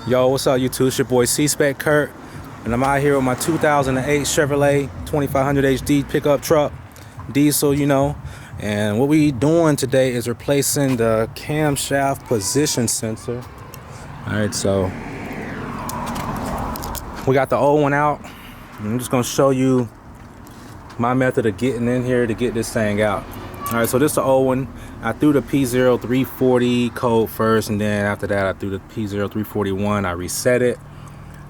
Yo, what's up YouTube? It's your boy C-Spec Kurt, and I'm out here with my 2008 Chevrolet 2500 HD pickup truck, diesel, you know. And what we doing today is replacing the camshaft position sensor. Alright, so we got the old one out. I'm just gonna show you my method of getting in here to get this thing out. Alright, so this is the old one. I threw the P0340 code first, and then after that I threw the P0341. I reset it,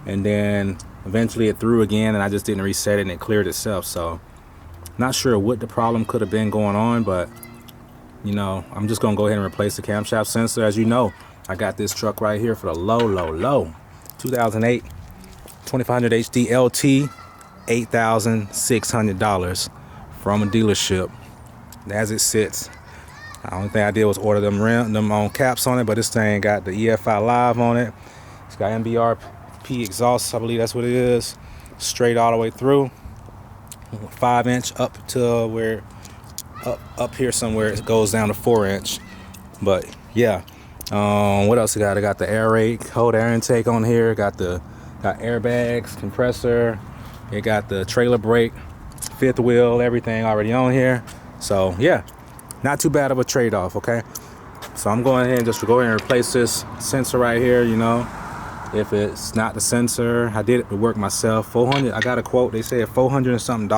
and then eventually it threw again, and I just didn't reset it and it cleared itself. So not sure what the problem could have been going on, but you know, I'm just gonna go ahead and replace the camshaft sensor. As you know, I got this truck right here for the low 2008 2500 HD LT, $8,600 from a dealership. As it sits, the only thing I did was order them on caps on it, but this thing got the EFI Live on it. It's got MBRP exhaust, I believe that's what it is, straight all the way through, 5-inch up to where up here somewhere it goes down to 4-inch. But yeah, what else I got? I got the air rake, cold air intake on here. Got airbags, compressor. It got the trailer brake, fifth wheel, everything already on here. So yeah, not too bad of a trade-off. Okay, so I'm going ahead and just go ahead and replace this sensor right here. You know, if it's not the sensor, I did it to work myself. 400. I got a quote. They say $400 and something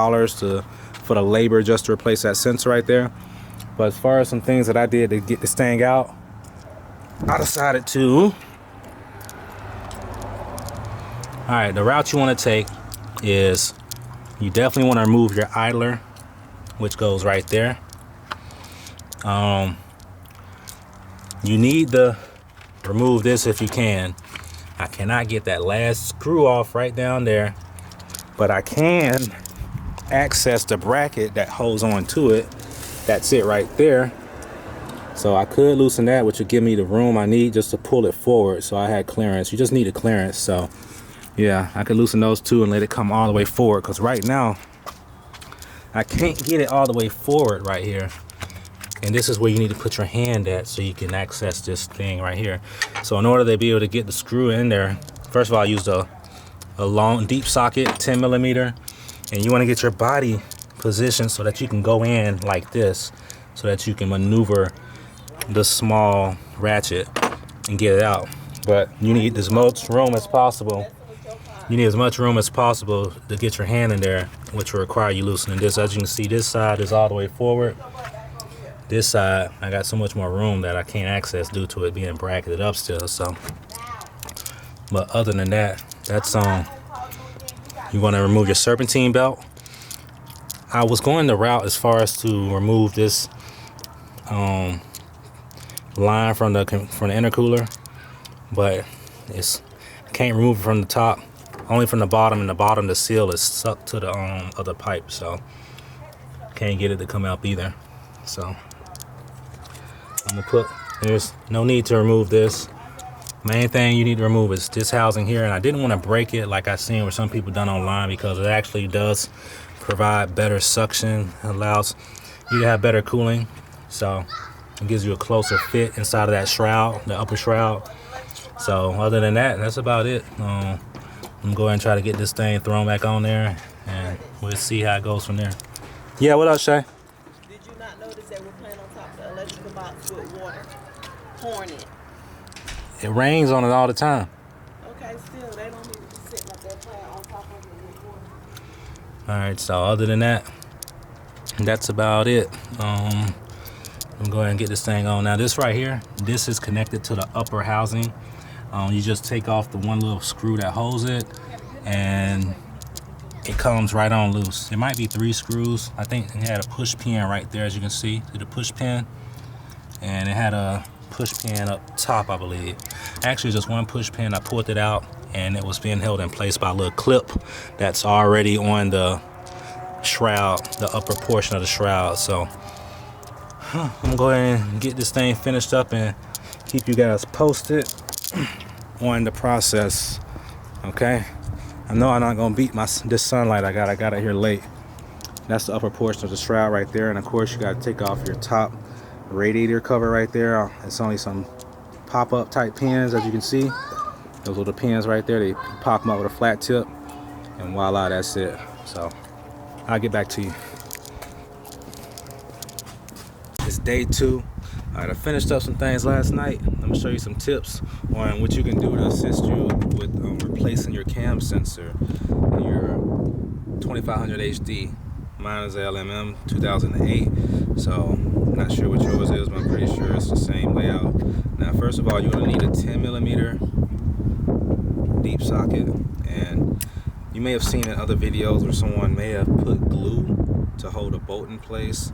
for the labor just to replace that sensor right there. But as far as some things that I did to get this thing out, I decided to. All right, the route you want to take is you definitely want to remove your idler, which goes right there. You need to remove this if you can. I cannot get that last screw off right down there, but I can access the bracket that holds on to it. That's it right there. So I could loosen that, which would give me the room I need just to pull it forward. So I had clearance. You just need a clearance. So yeah, I could loosen those two and let it come all the way forward, because right now I can't get it all the way forward right here. And this is where you need to put your hand at so you can access this thing right here. So in order to be able to get the screw in there, first of all, I used a long deep socket, 10 millimeter, and you want to get your body positioned so that you can go in like this, so that you can maneuver the small ratchet and get it out. But you need as much room as possible. You need as much room as possible to get your hand in there, which will require you loosening this. As you can see, this side is all the way forward. This side, I got so much more room that I can't access due to it being bracketed up still. So, but other than that, that's you want to remove your serpentine belt. I was going the route as far as to remove this line from the intercooler, but I can't remove it from the top, only from the bottom, and the bottom the seal is sucked to the other pipe, so can't get it to come out either. So I'm gonna there's no need to remove this. Main thing you need to remove is this housing here, and I didn't want to break it like I seen where some people done online, because it actually does provide better suction. It allows you to have better cooling, so it gives you a closer fit inside of that shroud, the upper shroud. So other than that, that's about it. I'm gonna go ahead and try to get this thing thrown back on there, and we'll see how it goes from there. Yeah, what else, Shay? Did you not notice that we're playing on top of the electrical box with water pouring it? It rains on it all the time. Okay, still, they don't need to be sitting up there playing on top of it with water. All right, so other than that, that's about it. I'm gonna go ahead and get this thing on. Now this right here, this is connected to the upper housing. You just take off the one little screw that holds it, and it comes right on loose. It might be 3 screws. I think it had a push pin right there, as you can see, the push pin, and it had a push pin up top, I believe. Actually, just one push pin. I pulled it out, and it was being held in place by a little clip that's already on the shroud, the upper portion of the shroud. So I'm gonna go ahead and get this thing finished up and keep you guys posted on the process. Okay, I know I'm not gonna beat this sunlight I got it here late. That's the upper portion of the shroud right there, and of course you got to take off your top radiator cover right there. It's only some pop-up type pins, as you can see. Those little pins right there, they pop them out with a flat tip, and voila, that's it. So I'll get back to you. It's day 2. All right, I finished up some things last night. I'm gonna show you some tips on what you can do to assist you with replacing your cam sensor in your 2500 HD. Mine is LMM 2008, so I'm not sure what yours is, but I'm pretty sure it's the same layout. Now, first of all, you're gonna need a 10mm deep socket, and you may have seen in other videos where someone may have put glue to hold a bolt in place.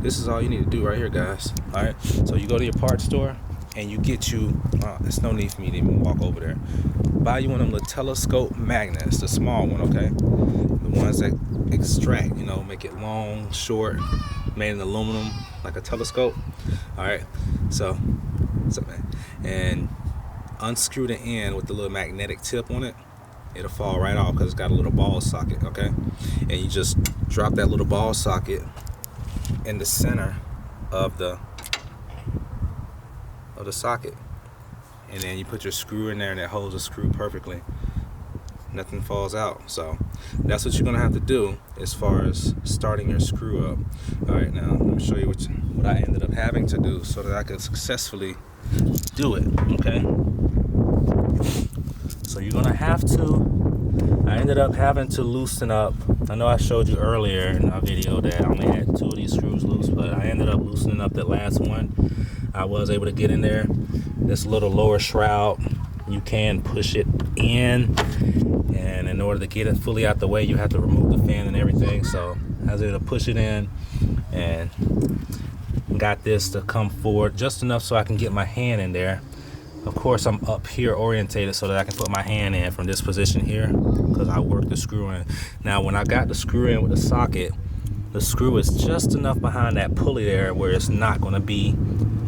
This is all you need to do right here, guys. All right, so you go to your parts store and you get you, there's no need for me to even walk over there. Buy you one of them little telescope magnets, the small one, okay? The ones that extract, you know, make it long, short, made in aluminum, like a telescope. All right, so, what's up, man? And unscrew the end with the little magnetic tip on it. It'll fall right off because it's got a little ball socket, okay? And you just drop that little ball socket in the center of the socket, and then you put your screw in there, and it holds the screw perfectly. Nothing falls out. So that's what you're gonna have to do as far as starting your screw up. All right, now let me show you what I ended up having to do so that I could successfully do it. Okay, so you're gonna have to, I ended up having to loosen up. I know I showed you earlier in our video that I only had 2 of these screws loose, but I ended up loosening up that last one. I was able to get in there. This little lower shroud, you can push it in, and in order to get it fully out the way, you have to remove the fan and everything. So I was able to push it in and got this to come forward just enough so I can get my hand in there. Of course, I'm up here orientated so that I can put my hand in from this position here, because I worked the screw in. Now, when I got the screw in with the socket, the screw is just enough behind that pulley there where it's not going to be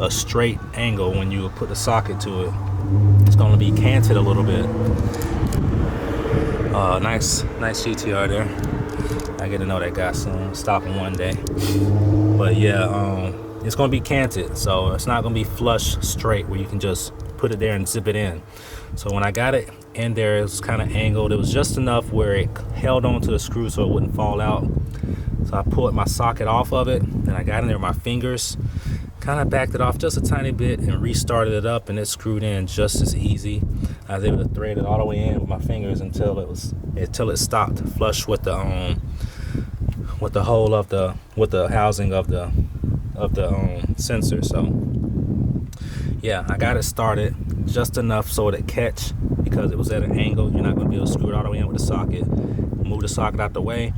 a straight angle when you put the socket to it. It's going to be canted a little bit. Nice GTR there. I get to know that guy soon. Stop him one day. But yeah, it's going to be canted, so it's not going to be flush straight where you can just put it there and zip it in. So when I got it in there, it was kind of angled. It was just enough where it held onto the screw so it wouldn't fall out. So I pulled my socket off of it, and I got in there with my fingers, kind of backed it off just a tiny bit and restarted it up, and it screwed in just as easy. I was able to thread it all the way in with my fingers until it stopped flush with the hole of the housing of the sensor. So yeah, I got it started just enough so it catch, because it was at an angle. You're not going to be able to screw it all the way in with the socket. Move the socket out the way,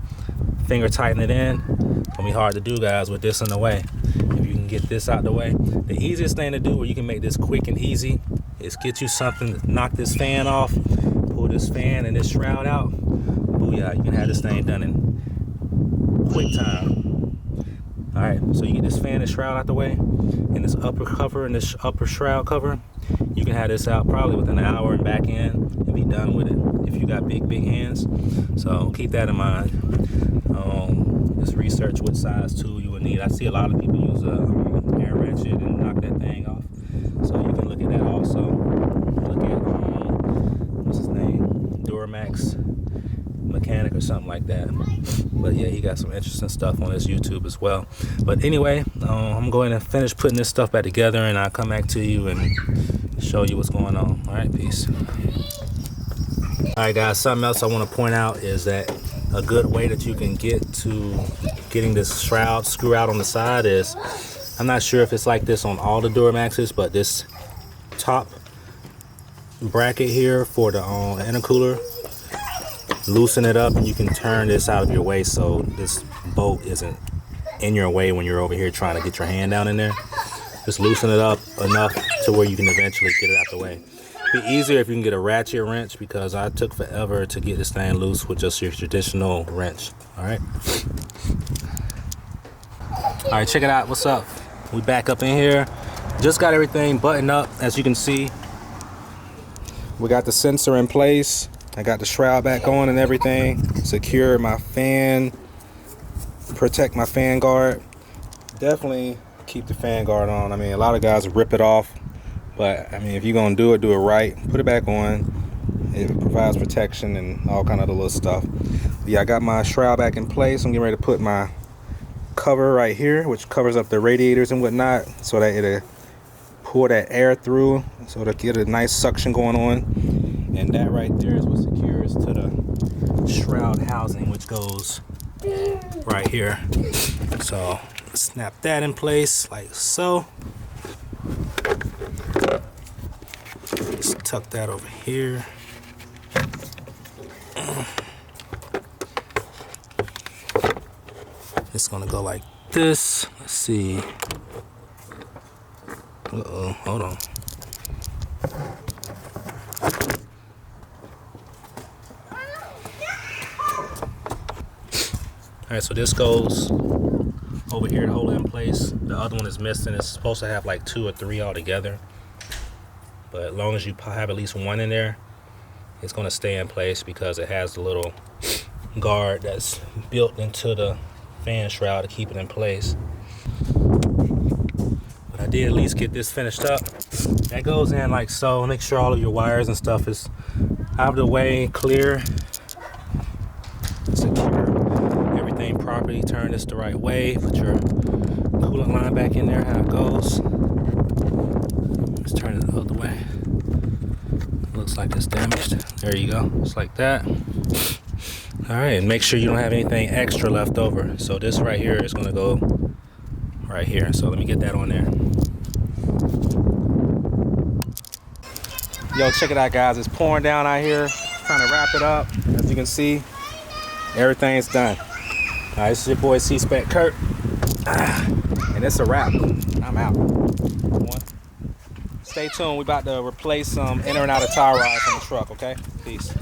finger tighten it in. It's gonna be hard to do, guys, with this in the way. If you can get this out the way, the easiest thing to do where you can make this quick and easy is get you something to knock this fan off, pull this fan and this shroud out. Booyah, you can have this thing done in quick time. All right, so you get this fan and shroud out the way, and this upper cover and this upper shroud cover, you can have this out probably within an hour and back in and be done with it if you got big hands. So keep that in mind. Just research what size tool you would need. I see a lot of people use a air ratchet and knock that thing off. So you can look at that also. Look at what's his name, Duramax Mechanic or something like that. But yeah, he got some interesting stuff on his YouTube as well. But anyway, I'm going to finish putting this stuff back together, and I'll come back to you and show you what's going on. All right, peace. All right, guys, something else I want to point out is that a good way that you can get to getting this shroud screw out on the side is, I'm not sure if it's like this on all the Duramaxes, but this top bracket here for the intercooler, loosen it up and you can turn this out of your way so this bolt isn't in your way when you're over here trying to get your hand down in there. Just loosen it up enough to where you can eventually get it out the way. It'd be easier if you can get a ratchet wrench, because I took forever to get this thing loose with just your traditional wrench. All right, check it out. What's up? We back up in here. Just got everything buttoned up. As you can see, we got the sensor in place. I got the shroud back on and everything. Secure my fan, protect my fan guard. Definitely keep the fan guard on. I mean, a lot of guys rip it off, but I mean, if you're gonna do it right. Put it back on. It provides protection and all kind of other little stuff. But yeah, I got my shroud back in place. I'm getting ready to put my cover right here, which covers up the radiators and whatnot, so that it'll pour that air through, so to get a nice suction going on. And that right there is what secures to the shroud housing, which goes right here. So snap that in place like so. Just tuck that over here. It's gonna go like this. Let's see. Uh-oh, hold on. Alright, so this goes over here to hold it in place. The other one is missing. It's supposed to have like 2 or 3 all together. But as long as you have at least one in there, it's going to stay in place because it has the little guard that's built into the fan shroud to keep it in place. But I did at least get this finished up. That goes in like so. Make sure all of your wires and stuff is out of the way, clear, secure everything properly. Turn this the right way. Put your coolant line back in there, how it goes. Let's turn it the other way. Looks like it's damaged. There you go. Just like that. All right, and make sure you don't have anything extra left over. So this right here is going to go right here. So let me get that on there. Yo, check it out, guys. It's pouring down out here. Trying to wrap it up. As you can see, everything's done. All right, this is your boy C-Spec Kurt. And it's a wrap. I'm out. Stay tuned. We about to replace some inner and outer tire rods on the truck, okay? Peace.